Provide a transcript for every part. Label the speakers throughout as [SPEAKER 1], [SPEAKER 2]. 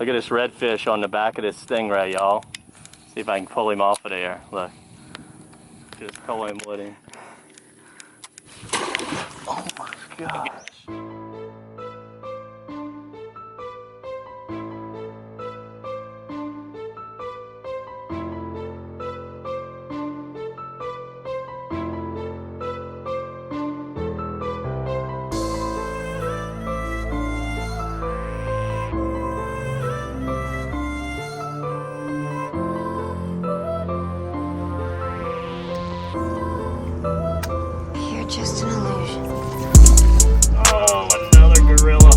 [SPEAKER 1] Look at this redfish on the back of this stingray, y'all. See if I can pull him off of there. Look. Just pulling with him. Oh my gosh.
[SPEAKER 2] Just an illusion.
[SPEAKER 1] Oh, another gorilla.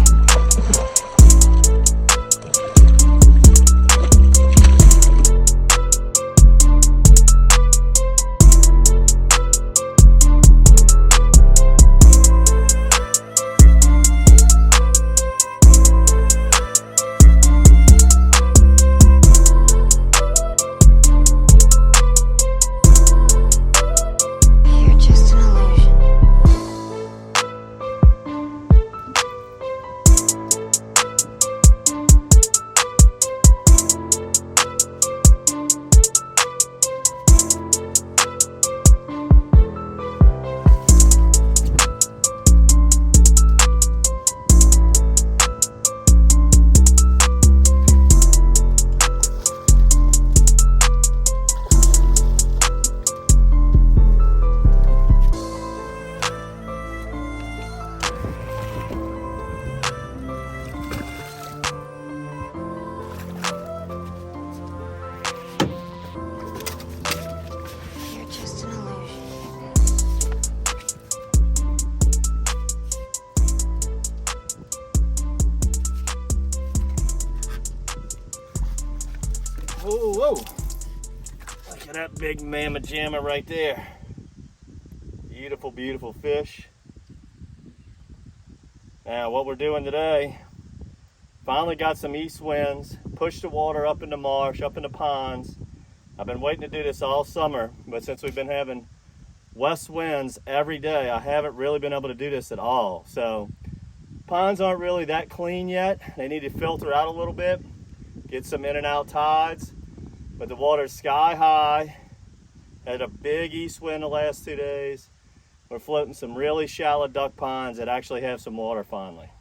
[SPEAKER 1] Whoa, whoa. Look at that big mamma jamma right there. Beautiful, beautiful fish. Now what we're doing today, finally got some east winds, pushed the water up in the marsh, up in the ponds. I've been waiting to do this all summer, but since we've been having west winds every day, I haven't really been able to do this at all. So ponds aren't really that clean yet. They need to filter out a little bit, get some in and out tides. But the water's sky high. Had a big east wind the last 2 days. We're floating some really shallow duck ponds that actually have some water finally.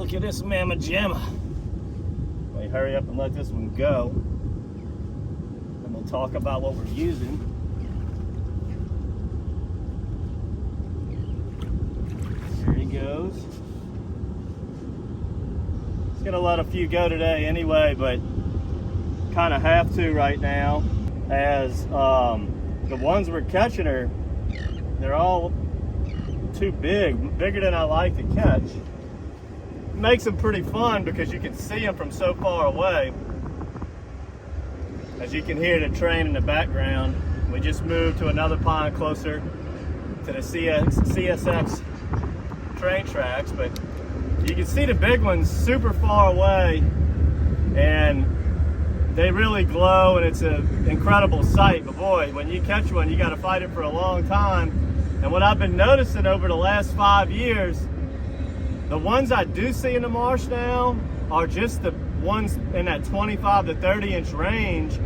[SPEAKER 1] Look at this mamma jamma. Let me hurry up and let this one go. And we'll talk about what we're using. There he goes. Just gonna let a few go today anyway, but kind of have to right now, as the ones we're catching they're all too big, bigger than I like to catch. Makes them pretty fun because you can see them from so far away. As you can hear the train in the background We just moved to another pond closer to the CSX train tracks, but you can see the big ones super far away, and they really glow, and it's an incredible sight. But boy, when you catch one, you got to fight it for a long time. And what I've been noticing over the last 5 years, the ones I do see in the marsh now are just the ones in that 25 to 30 inch range,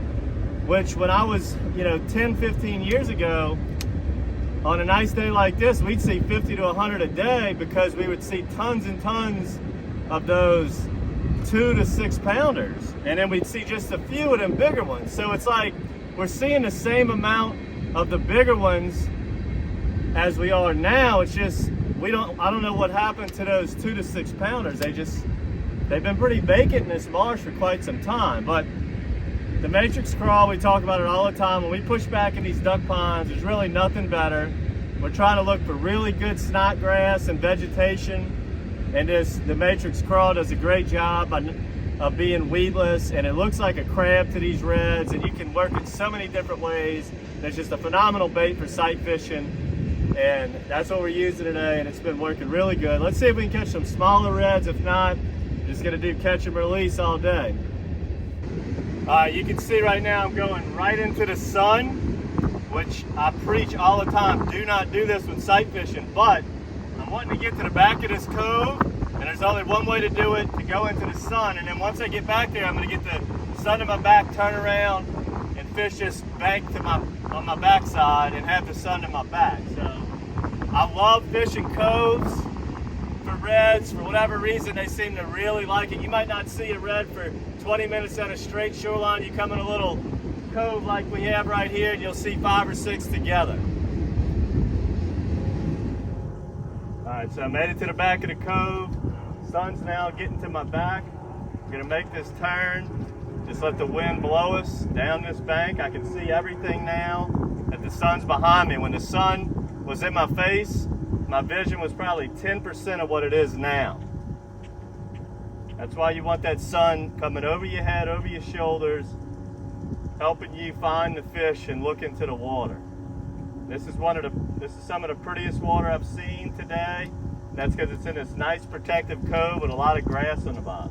[SPEAKER 1] which when I was, 10, 15 years ago, on a nice day like this, we'd see 50 to 100 a day, because we would see tons and tons of those 2 to 6 pounders. And then we'd see just a few of them bigger ones. So it's like we're seeing the same amount of the bigger ones as we are now. It's just, I don't know what happened to those 2 to 6 pounders. They've been pretty vacant in this marsh for quite some time. But the matrix crawl, we talk about it all the time. When we push back in these duck ponds, there's really nothing better. We're trying to look for really good snodgrass and vegetation, and the matrix crawl does a great job of being weedless, and it looks like a crab to these reds, and you can work it so many different ways. It's just a phenomenal bait for sight fishing, and that's what we're using today, and it's been working really good. Let's see if we can catch some smaller reds. If not, just gonna do catch and release all day. You can see right now I'm going right into the sun, which I preach all the time. Do not do this when sight fishing, but I'm wanting to get to the back of this cove, and there's only one way to do it, to go into the sun. And then once I get back there, I'm gonna get the sun to my back, turn around, and fish this bank on my backside and have the sun to my back. So I love fishing coves for reds. For whatever reason, they seem to really like it. You might not see a red for 20 minutes on a straight shoreline. You come in a little cove like we have right here, and you'll see 5 or 6 together. All right, so I made it to the back of the cove. Sun's now getting to my back. I'm gonna make this turn. Just let the wind blow us down this bank. I can see everything now that the sun's behind me. When the sun was in my face, my vision was probably 10% of what it is now. That's why you want that sun coming over your head, over your shoulders, helping you find the fish and look into the water. This is some of the prettiest water I've seen today. That's because it's in this nice protective cove with a lot of grass on the bottom.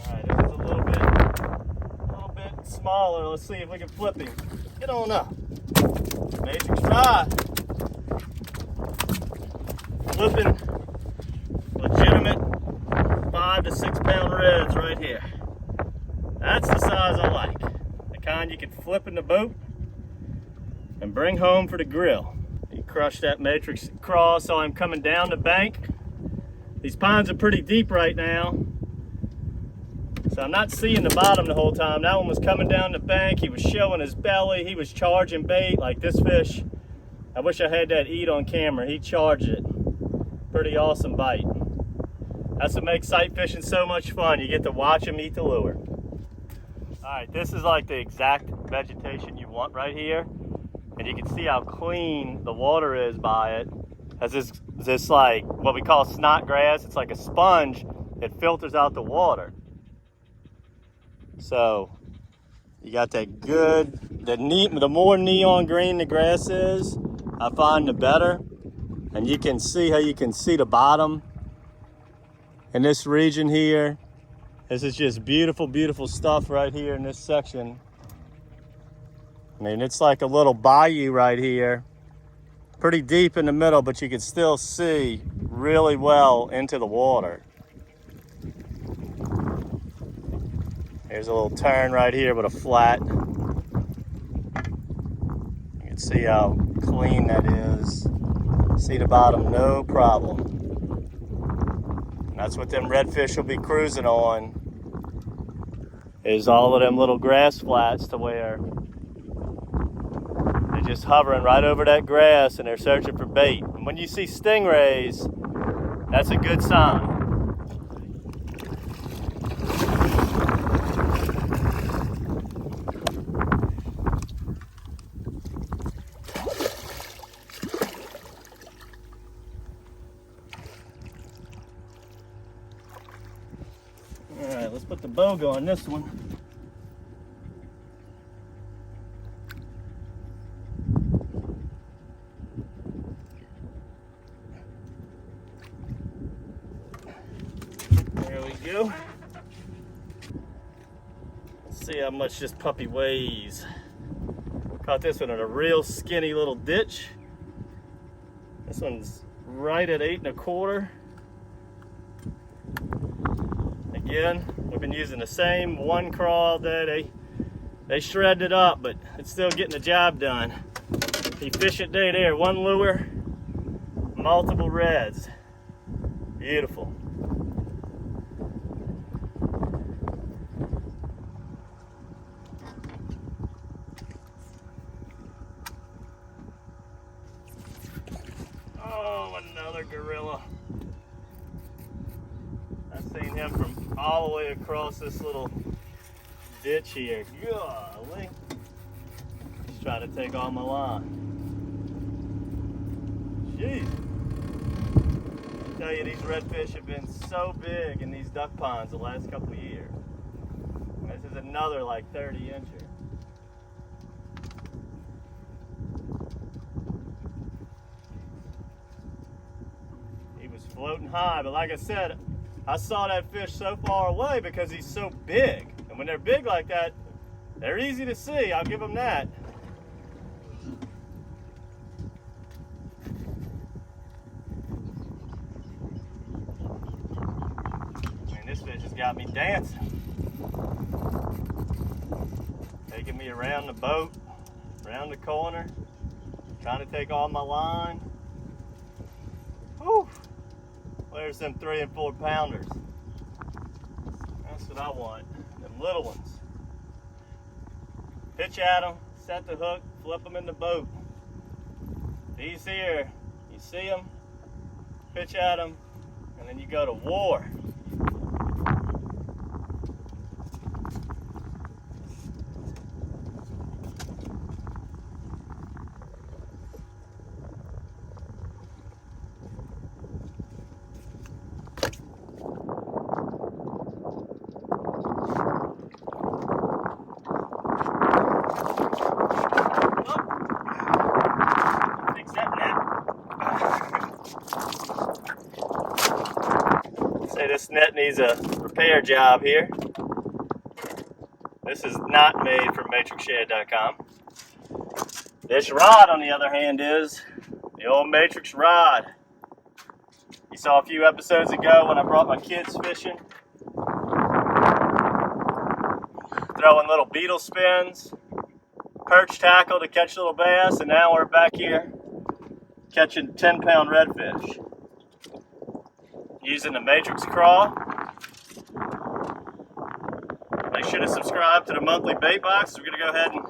[SPEAKER 1] All right, this is a little bit smaller. Let's see if we can flip him. Get on up. Matrix rod. Flipping legitimate 5 to 6 pound reds right here. That's the size I like. The kind you can flip in the boat and bring home for the grill. You crush that matrix crawl. So I'm coming down the bank. These ponds are pretty deep right now, so I'm not seeing the bottom the whole time. That one was coming down the bank. He was showing his belly. He was charging bait like this fish. I wish I had that eat on camera. He charged it. Pretty awesome bite. That's what makes sight fishing so much fun. You get to watch him eat the lure. All right, this is like the exact vegetation you want right here. And you can see how clean the water is by it. As this like what we call snot grass. It's like a sponge. It filters out the water. So you got that good, the more neon green the grass is, I find the better. And you can see how you can see the bottom in this region here. This is just beautiful, beautiful stuff right here in this section. I mean, it's like a little bayou right here. Pretty deep in the middle, but you can still see really well into the water. Here's a little turn right here with a flat. You can see how clean that is. See the bottom, no problem. And that's what them redfish will be cruising on, is all of them little grass flats, to where they're just hovering right over that grass and they're searching for bait. And when you see stingrays, that's a good sign. All right, let's put the boga on this one. There we go. Let's see how much this puppy weighs. Caught this one in a real skinny little ditch. This one's right at 8 1/4. Again, we've been using the same one crawl all day. They shredded it up, but it's still getting the job done. Efficient day there. One lure, multiple reds. Beautiful. Oh, another gorilla. I've seen him from all the way across this little ditch here. Golly. He's trying to take all my line. Jeez. I tell you, these redfish have been so big in these duck ponds the last couple of years. This is another like 30-incher. Floating high, but like I said, I saw that fish so far away because he's so big. And when they're big like that, they're easy to see. I'll give them that. Man, this fish has got me dancing. Taking me around the boat, around the corner, trying to take all my line. Whew. There's them 3 and 4 pounders. That's what I want, them little ones. Pitch at them, set the hook, flip them in the boat. These here, you see them, pitch at them, and then you go to war. Say this net needs a repair job here. This is not made from MatrixShad.com. This rod, on the other hand, is the old Matrix rod. You saw a few episodes ago when I brought my kids fishing, throwing little beetle spins, perch tackle to catch little bass, and now we're back here catching 10-pound redfish. Using the Matrix crawl. Make sure to subscribe to the monthly bait box. We're going to go ahead and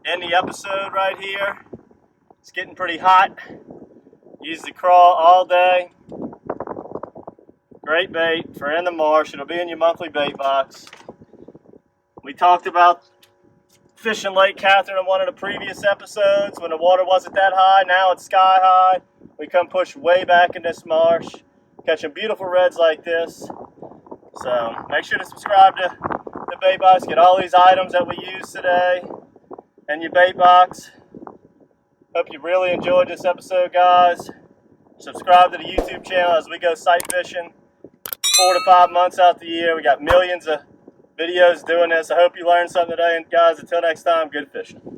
[SPEAKER 1] end the episode right here. It's getting pretty hot. Use the crawl all day. Great bait for in the marsh. It'll be in your monthly bait box. We talked about fishing Lake Catherine in one of the previous episodes when the water wasn't that high. Now it's sky high. We come push way back in this marsh, catching beautiful reds like this. So make sure to subscribe to the bait box. Get all these items that we use today in your bait box. Hope you really enjoyed this episode, guys. Subscribe to the YouTube channel as we go sight fishing 4 to 5 months out the year. We got millions of videos doing this. I hope you learned something today. And guys, until next time, good fishing.